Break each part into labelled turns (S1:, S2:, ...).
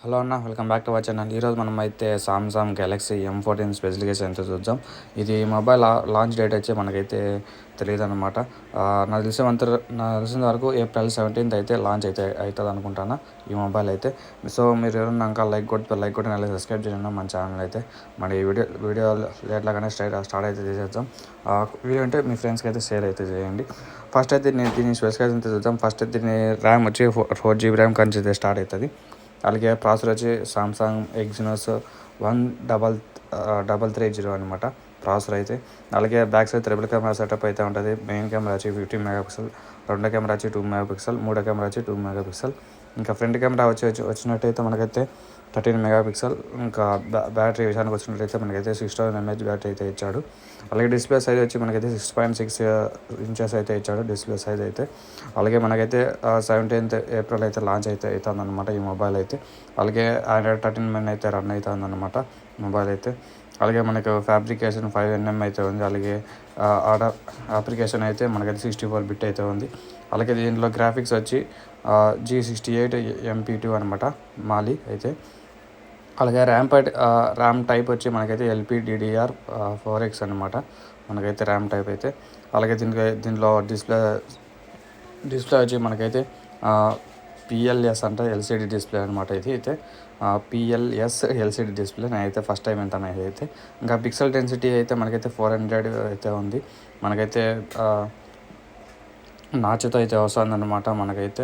S1: Hello అన్న, welcome back to our channel. ఈరోజు మనం అయితే సామ్సంగ్ గెలాక్సీ M14 స్పెసిఫికేషన్ అయితే చూద్దాం. ఇది మొబైల్ లాంచ్ డేట్ వచ్చి మనకైతే తెలియదు అనమాట. నాకు తెలిసిన వరకు ఏప్రిల్ 17th అయితే లాంచ్ అయితే అవుతుంది అనుకుంటాను ఈ మొబైల్ అయితే. సో మీరు ఎవరన్నా ఇంకా లైక్ కొట్టి అలాగే సబ్స్క్రైబ్ చేయండి మన ఛానల్ అయితే. మన ఈ వీడియో లేట్లాగానే స్టార్ట్ అయితే చేసేద్దాం. వీడియో అంటే మీ ఫ్రెండ్స్కి అయితే షేర్ అయితే చేయండి. ఫస్ట్ అయితే నేను దీని స్పెసిఫికేషన్ అయితే చూద్దాం. ఫస్ట్ అయితే దీని ర్యామ్ వచ్చి 4GB ర్యామ్ కంచి అయితే స్టార్ట్ అవుతుంది. అలాగే ప్రాసెసర్ వచ్చి సామ్సంగ్ ఎగ్జినోస్ 1330 అనమాట ప్రాసెసర్ అయితే. అలాగే back side triple camera setup అయితే ఉంటుంది. మెయిన్ కెమెరా వచ్చి 15 మెగాపిక్సెల్, రెండో కెమెరా వచ్చి 2 మెగాపిక్సెల్, మూడో కెమెరా వచ్చి 2 మెగాపిక్సెల్. ఇంకా ఫ్రంట్ కెమెరా వచ్చినట్టయితే మనకైతే 13 మెగాపిక్సెల్. ఇంకా బ్యాటరీ విషయానికి వచ్చినట్టయితే మనకైతే 6000 mAh బ్యాటరీ అయితే ఇచ్చాడు. అలాగే డిస్ప్లే సైజ్ వచ్చి మనకైతే 6.6 ఇంచెస్ అయితే ఇచ్చాడు డిస్ప్లే సైజ్ అయితే. అలాగే మనకైతే 17th ఏప్రిల్ అయితే లాంచ్ అయితే అవుతుందన్నమాట ఈ మొబైల్ అయితే. అలాగే Android 13 అయితే రన్ అవుతుందన్నమాట మొబైల్ అయితే. అలాగే మనకు ఫ్యాబ్రికేషన్ 5nm అయితే ఉంది. అలాగే అప్లికేషన్ అయితే మనకైతే 64 బిట్ అయితే ఉంది. అలాగే దీంట్లో గ్రాఫిక్స్ వచ్చి G68 MP2 అనమాట మాలి అయితే. అలాగే ర్యామ్ టైప్ వచ్చి మనకైతే LPDDR4X అనమాట మనకైతే ర్యామ్ టైప్ అయితే. అలాగే దీంట్లో డిస్ప్లే వచ్చి మనకైతే PLS అంటే LCD డిస్ప్లే అనమాట. ఇది అయితే PLS LCD డిస్ప్లే. నేనైతే ఫస్ట్ టైం వింటాను అయితే. ఇంకా పిక్సెల్ డెన్సిటీ అయితే మనకైతే 400 అయితే ఉంది. మనకైతే నాచుతో అయితే వస్తుందన్నమాట మనకైతే.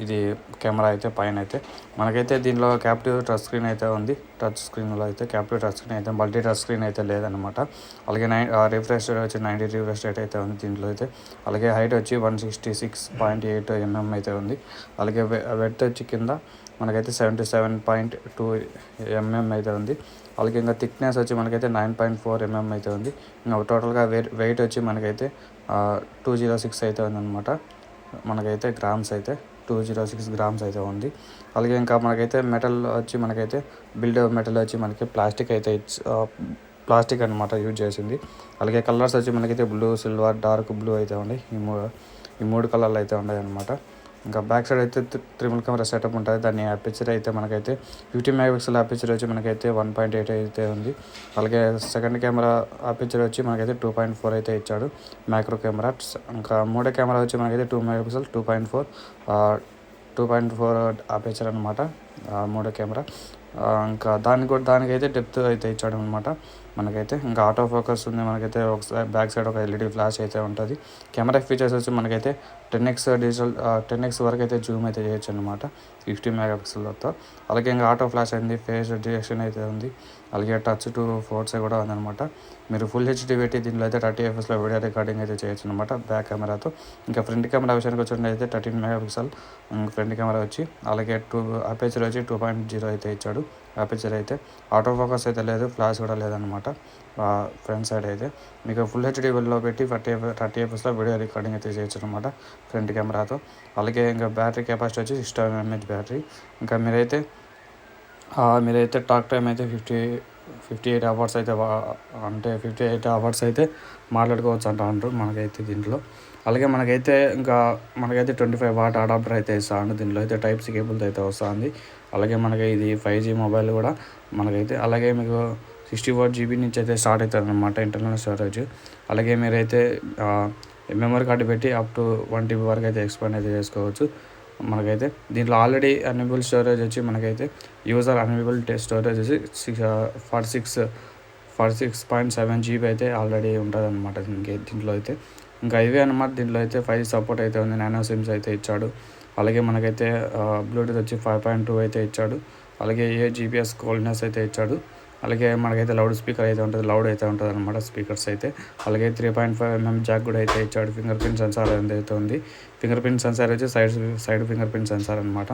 S1: ఇది కెమెరా అయితే పైన అయితే మనకైతే దీనిలో క్యాప్టివ్ టచ్ స్క్రీన్ అయితే ఉంది. టచ్ స్క్రీన్లో అయితే క్యాప్టివ్ టచ్ స్క్రీన్ అయితే, మల్టీ టచ్ స్క్రీన్ అయితే లేదనమాట. అలాగే రిఫ్రెష్ రేట్ వచ్చి 90 రిఫ్రెష్ రేట్ అయితే ఉంది దీంట్లో అయితే. అలాగే హైట్ వచ్చి 166.8 mm అయితే ఉంది. అలాగే వెడ్త్ వచ్చి కింద మనకైతే 77.2 mm అయితే ఉంది. అలాగే ఇంకా థిక్నెస్ వచ్చి మనకైతే 9.4 mm అయితే ఉంది. ఇంకా టోటల్గా వెయిట్ వచ్చి మనకైతే 206 అయితే ఉందన్నమాట. మనకైతే గ్రామ్స్ అయితే 206 గ్రామ్స్ అయితే ఉంది. అలాగే ఇంకా మనకైతే మెటల్ వచ్చి మనకైతే మెటల్ వచ్చి మనకి ప్లాస్టిక్ అనమాట యూజ్ చేసింది. అలాగే కలర్స్ వచ్చి మనకైతే బ్లూ, సిల్వర్, డార్క్ బ్లూ అయితే ఉన్నాయి. ఈ మూడు కలర్లు అయితే ఉన్నాయి అనమాట. ఇంకా బ్యాక్ సైడ్ అయితే ట్రిపుల్ కెమెరా సెటప్ ఉంటుంది. దాని అపేచర్ అయితే మనకైతే 50 మెగాపిక్సెల్ అపేచర్ వచ్చి మనకైతే 1.8 అయితే ఉంది. అలాగే సెకండ్ కెమెరా అపేచర్ వచ్చి మనకైతే 2.4 అయితే ఇచ్చాడు మ్యాక్రో కెమెరా. ఇంకా మూడో కెమెరా వచ్చి మనకైతే 2 మెగాపిక్సెల్ 2.4 అపేచర్ అనమాట మూడో కెమెరా. ఇంకా దానికైతే డెప్త్ అయితే ఇచ్చాడు అనమాట మనకైతే. ఇంకా ఆటో ఫోకస్ ఉంది మనకైతే. ఒకసారి బ్యాక్ సైడ్ ఒక LED ఫ్లాష్ అయితే ఉంటుంది. కెమెరా ఫీచర్స్ వచ్చి మనకైతే 10x వరకు అయితే జూమ్ అయితే చేయొచ్చు అనమాట 50 మెగాపిక్సెల్తో. అలాగే ఇంకా ఆటో ఫ్లాష్ అయింది, ఫేస్ డిటెక్షన్ అయితే ఉంది. అలాగే టచ్ టు ఫోర్స్ కూడా ఉందన్నమాట. మీరు ఫుల్ HD పెట్టి దీనిలో అయితే 30 fps వీడియో రికార్డింగ్ అయితే చేయొచ్చు అనమాట బ్యాక్ కెమెరాతో. ఇంకా ఫ్రంట్ కెమెరా విషయానికి వచ్చినట్లయితే 13 మెగాపిక్సెల్ ఫ్రంట్ కెమెరా వచ్చి. అలాగే అపేచర్ వచ్చి 2.0 అయితే ఇచ్చాడు అపేచర్ అయితే. ఆటో ఫోకస్ అయితే లేదు, ఫ్లాష్ కూడా లేదనమాట ఫ్రంట్ సైడ్ అయితే. మీకు ఫుల్ HDలో పెట్టి 30 fps వీడియో రికార్డింగ్ అయితే చేయొచ్చు అనమాట ఫ్రంట్ కెమెరాతో. అలాగే ఇంకా బ్యాటరీ కెపాసిటీ వచ్చి 6000 mAh బ్యాటరీ. ఇంకా మీరైతే టాక్ టైం అయితే 58 అవర్స్ అయితే 58 అవర్స్ అయితే మాట్లాడుకోవచ్చు అంటారు మనకైతే దీంట్లో. అలాగే మనకైతే 25 వాట్ అడాప్టర్ అయితే ఇస్తాను దీనిలో అయితే. టైప్ C కేబుల్తో అయితే వస్తుంది. అలాగే మనకి ఇది 5G మొబైల్ కూడా మనకైతే. అలాగే మీకు 64 GB నుంచి అయితే స్టార్ట్ అవుతుంది అనమాట ఇంటర్నల్ స్టోరేజ్. అలాగే మీరైతే మెమరీ కార్డు పెట్టి అప్ టు 1 TB వరకు అయితే ఎక్స్పాండ్ అయితే చేసుకోవచ్చు మనకైతే. దీంట్లో ఆల్రెడీ అన్యూబుల్ స్టోరేజ్ వచ్చి మనకైతే యూజర్ అన్యూబుల్ స్టోరేజ్ వచ్చి 46.7 GB అయితే ఆల్రెడీ ఉంటుంది అనమాట దీంట్లో అయితే. ఇంకా ఇవే అనమాట. దీంట్లో అయితే 5G సపోర్ట్ అయితే ఉంది. నానో సిమ్స్ అయితే ఇచ్చాడు. అలాగే మనకైతే బ్లూటూత్ వచ్చి 5.2 అయితే ఇచ్చాడు. అలాగే GPS కోల్డ్నెస్ అయితే ఇచ్చాడు. అలాగే మనకైతే లౌడ్ స్పీకర్ అయితే ఉంటుంది, లౌడ్ అయితే ఉంటుంది అనమాట స్పీకర్స్ అయితే. అలాగే 3.5 mm జాక్ కూడా అయితే ఇచ్చాడు. ఫింగర్ ప్రింట్ సెన్సార్ అయితే ఉంది. ఫింగర్ ప్రింట్ సెన్సార్ వచ్చి సైడ్ ఫింగర్ ప్రింట్ సెన్సార్ అనమాట.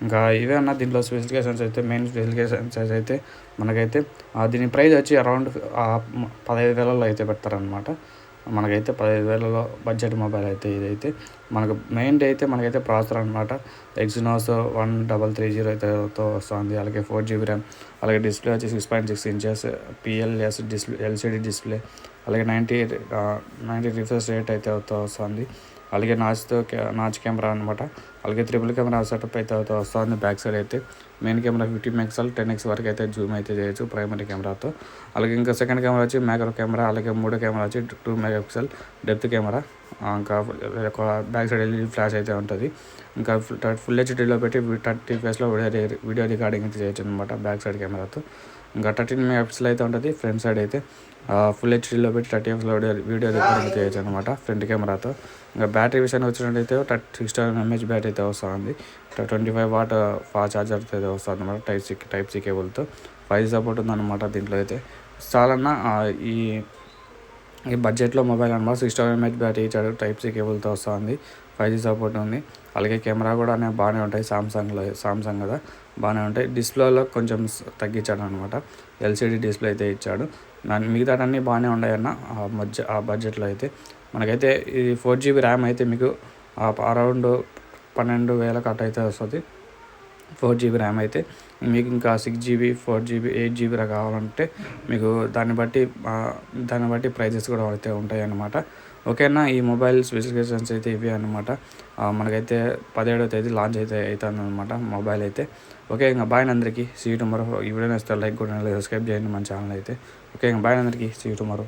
S1: ఇంకా ఇవే అన్న దీంట్లో స్పెసిఫికేషన్స్ అయితే. మెయిన్ స్పెసిఫికేషన్స్ అయితే మనకైతే దీని ప్రైస్ వచ్చి అరౌండ్ 15,000 అయితే పెడతారనమాట మనకైతే. 15,000 బడ్జెట్ మొబైల్ అయితే ఇదైతే. మనకు మెయిన్ అయితే మనకైతే ప్రాసెసర్ అనమాట ఎగ్జినోస్ 1330 అయితేతో వస్తుంది. అలాగే 4GB ర్యామ్. అలాగే డిస్ప్లే వచ్చి 6.6 inches PLS display LCD display. అలాగే 90 రిఫ్రెష్ రేట్ అయితే వస్తుంది. అలాగే నాచ్ కెమెరా అనమాట. అలాగే ట్రిపుల్ కెమెరా సెటప్ అయితే వస్తుంది. బ్యాక్ సైడ్ అయితే మెయిన్ కెమెరా 50 మెగాపిక్సెల్ 10x వరకు అయితే జూమ్ అయితే చేయొచ్చు ప్రైమరీ కెమెరాతో. అలాగే ఇంకా సెకండ్ కెమెరా వచ్చి మ్యాక్రో కెమెరా. అలాగే మూడో కెమెరా వచ్చి 2 మెగాపిక్సెల్ డెప్త్ కెమెరా. ఇంకా ఒక బ్యాక్ సైడ్ ఎల్ఈడి ఫ్లాష్ అయితే ఉంటుంది. ఇంకా ఫుల్ హెచ్డీలో పెట్టి 30 fps వీడియో రికార్డింగ్ అయితే చేయొచ్చు అనమాట బ్యాక్ సైడ్ కెమెరాతో. ఇంకా 13 మెగాపిక్సెల్ అయితే ఉంటుంది. ఫ్రంట్ సైడ్ అయితే ఫుల్ హెచ్డీలో పెట్టి 30 fps వీడియో రికార్డింగ్ చేయొచ్చు అనమాట ఫ్రంట్ కెమెరాతో. ఇంకా బ్యాటరీ విషయానికి వచ్చినట్టయితే 67 mAh బ్యాటరీ అయితే వస్తుంది. 25 వాట్ ఫాస్ట్ ఛార్జర్ అయితే వస్తుంది అనమాట టైప్ సి కేబుల్తో. 5G సపోర్ట్ ఉందన్నమాట దీంట్లో అయితే. చాలా ఈ బడ్జెట్లో మొబైల్ అనమాట. 67 mAh బ్యాటరీ ఇచ్చాడు. టైప్ సి కేబుల్తో వస్తుంది. 5G సపోర్ట్ ఉంది. అలాగే కెమెరా కూడా బాగానే ఉంటాయి. సామ్సంగ్ కదా బాగానే ఉంటాయి. డిస్ప్లేలో కొంచెం తగ్గించాడు అనమాట. ఎల్సిడి డిస్ప్లే అయితే ఇచ్చాడు. మిగతాటన్నీ బాగానే ఉన్నాయన్న ఆ బడ్జెట్లో అయితే. మనకైతే ఇది 4GB ర్యామ్ అయితే మీకు అరౌండ్ 12,000 కట్ అయితే వస్తుంది. 4GB ర్యామ్ అయితే మీకు ఇంకా 6GB 4GB 8GB కావాలంటే మీకు దాన్ని బట్టి ప్రైజెస్ కూడా అయితే ఉంటాయి అన్నమాట. ఓకేనా, ఈ మొబైల్ స్పెసిఫికేషన్స్ అయితే ఇవి అనమాట. మనకైతే 17వ తేదీ లాంచ్ అయితే అవుతుంది అనమాట మొబైల్ అయితే. ఓకే, ఇంకా బాయ్ అందరికీ. See you tomorrow. ఈ వీడియో నచ్చితే లైక్ కూడా సబ్స్క్రైబ్ చేయండి మన ఛానల్ అయితే. ఓకే, ఇంకా బాయ్ అందరికీ. See you tomorrow.